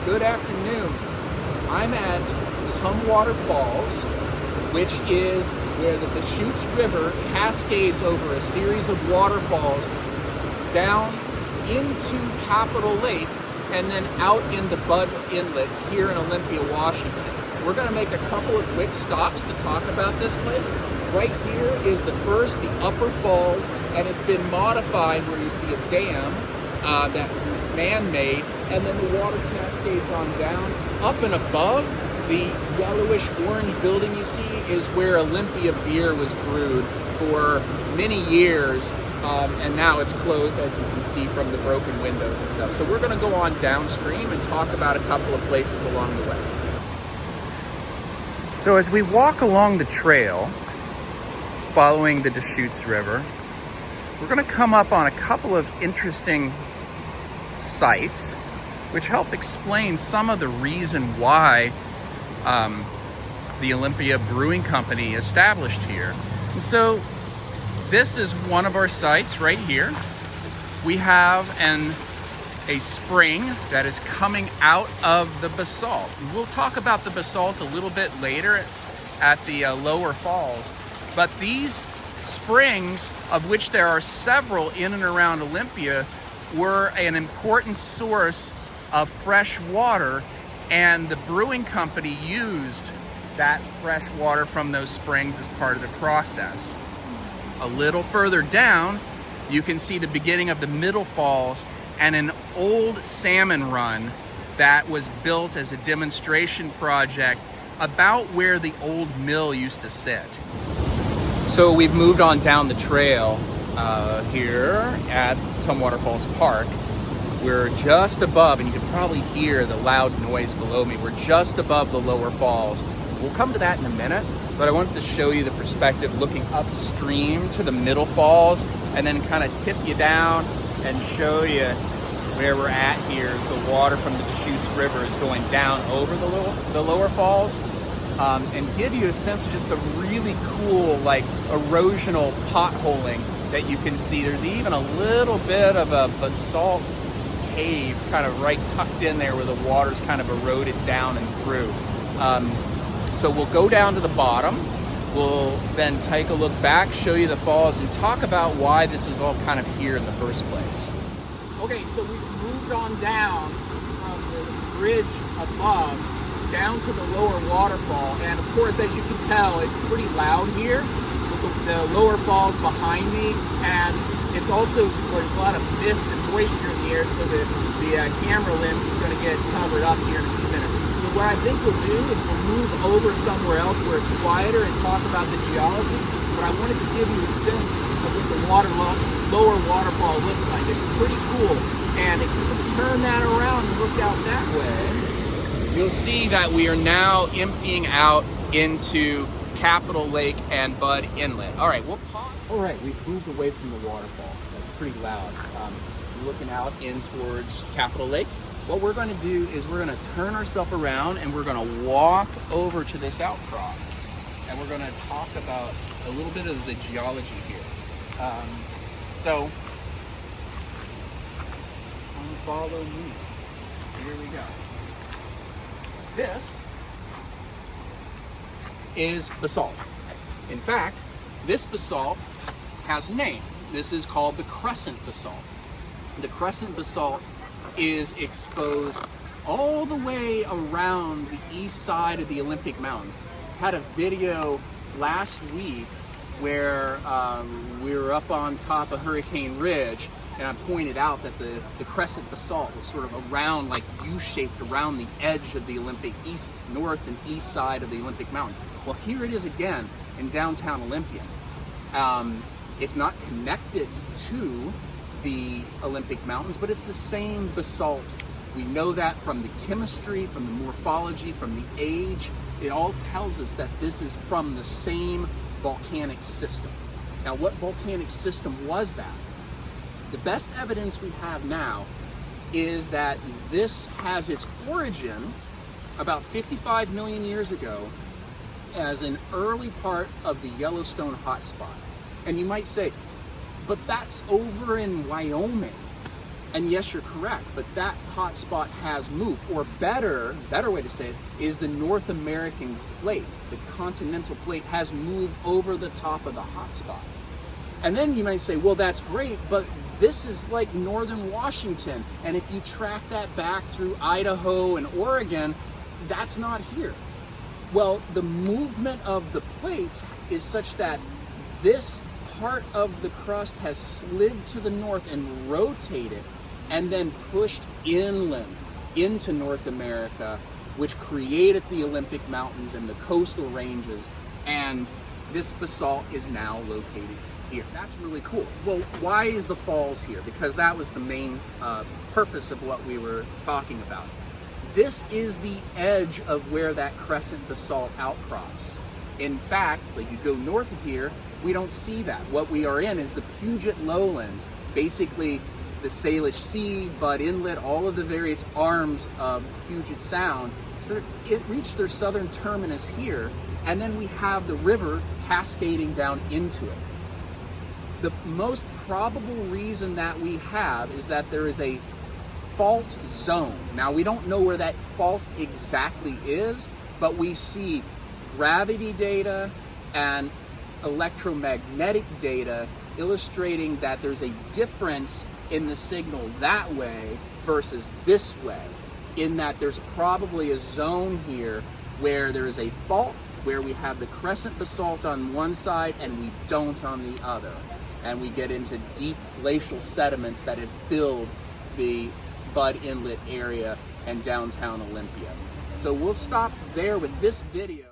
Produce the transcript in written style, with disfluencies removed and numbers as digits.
Good afternoon. I'm at Tumwater Falls, which is where the Deschutes River cascades over a series of waterfalls down into Capitol Lake and then out into Bud Inlet here in Olympia, Washington. We're going to make a couple of quick stops to talk about this place. Right here is the Upper Falls, and it's been modified where you see a dam that was man-made, and then the water cascades on down. Up and above, the yellowish orange building you see is where Olympia beer was brewed for many years, and now it's closed, as you can see from the broken windows and stuff. So we're going to go on downstream and talk about a couple of places along the way. So as we walk along the trail, following the Deschutes River, we're going to come up on a couple of interesting sites which help explain some of the reason why the Olympia Brewing Company established here. And so this is one of our sites right here. We have a spring that is coming out of the basalt. We'll talk about the basalt a little bit later at the lower falls, but these springs, of which there are several in and around Olympia, were an important source of fresh water, and the brewing company used that fresh water from those springs as part of the process. A little further down, you can see the beginning of the Middle Falls and an old salmon run that was built as a demonstration project about where the old mill used to sit. So we've moved on down the trail here at Tumwater Falls Park. We're just above, and you can probably hear the loud noise below me. We're just above the lower falls. We'll come to that in a minute, but I wanted to show you the perspective looking upstream to the Middle Falls and then kind of tip you down and show you where we're at here. So water from the Deschutes River is going down over the lower falls, and give you a sense of just the really cool, like, erosional potholing that you can see. There's even a little bit of a basalt cave kind of right tucked in there where the water's kind of eroded down and through. So we'll go down to the bottom. We'll then take a look back, show you the falls, and talk about why this is all kind of here in the first place. Okay, so we've moved on down from the bridge above down to the lower waterfall, and of course, as you can tell, it's pretty loud here with the lower falls behind me, and it's also, there's a lot of mist and moisture in the air, so the camera lens is going to get covered up here in a few minutes. So what I think we'll do is we'll move over somewhere else where it's quieter and talk about the geology, but I wanted to give you a sense of what the lower waterfall looks like. It's pretty cool, and if you can turn that around and look out that way, you'll see that we are now emptying out into Capitol Lake and Bud Inlet. All right, we'll pause. All right, we've moved away from the waterfall. That's pretty loud. Looking out in towards Capitol Lake. What we're going to do is we're going to turn ourselves around and we're going to walk over to this outcrop, and we're going to talk about a little bit of the geology here. So follow me. Here we go. This is basalt. In fact, this basalt has a name. This is called the crescent basalt. The crescent basalt is exposed all the way around the east side of the Olympic Mountains. Had a video last week where we were up on top of Hurricane Ridge, and I pointed out that the crescent basalt was sort of around, like U-shaped around the edge of the Olympic north and east side of the Olympic Mountains. Well, here it is again in downtown Olympia. It's not connected to the Olympic Mountains, but it's the same basalt. We know that from the chemistry, from the morphology, from the age. It all tells us that this is from the same volcanic system. Now, what volcanic system was that? The best evidence we have now is that this has its origin about 55 million years ago as an early part of the Yellowstone hotspot. And you might say, but that's over in Wyoming. And yes, you're correct, but that hot spot has moved, or better way to say it is the North American plate, the continental plate has moved over the top of the hot spot. And then you might say, well, that's great, but this is like northern Washington, and if you track that back through Idaho and Oregon, that's not here. Well, the movement of the plates is such that this part of the crust has slid to the north and rotated and then pushed inland into North America, which created the Olympic Mountains and the coastal ranges, and this basalt is now located here. That's really cool. Well, why is the falls here? Because that was the main purpose of what we were talking about. This is the edge of where that crescent basalt outcrops. In fact, like you go north of here, we don't see that. What we are in is the Puget Lowlands, basically the Salish Sea, Budd Inlet, all of the various arms of Puget Sound. So it reached their southern terminus here, and then we have the river cascading down into it. The most probable reason that we have is that there is a fault zone. Now, we don't know where that fault exactly is, but we see gravity data and electromagnetic data illustrating that there's a difference in the signal that way versus this way, in that there's probably a zone here where there is a fault, where we have the crescent basalt on one side and we don't on the other. And we get into deep glacial sediments that have filled the Budd Inlet area and downtown Olympia. So we'll stop there with this video.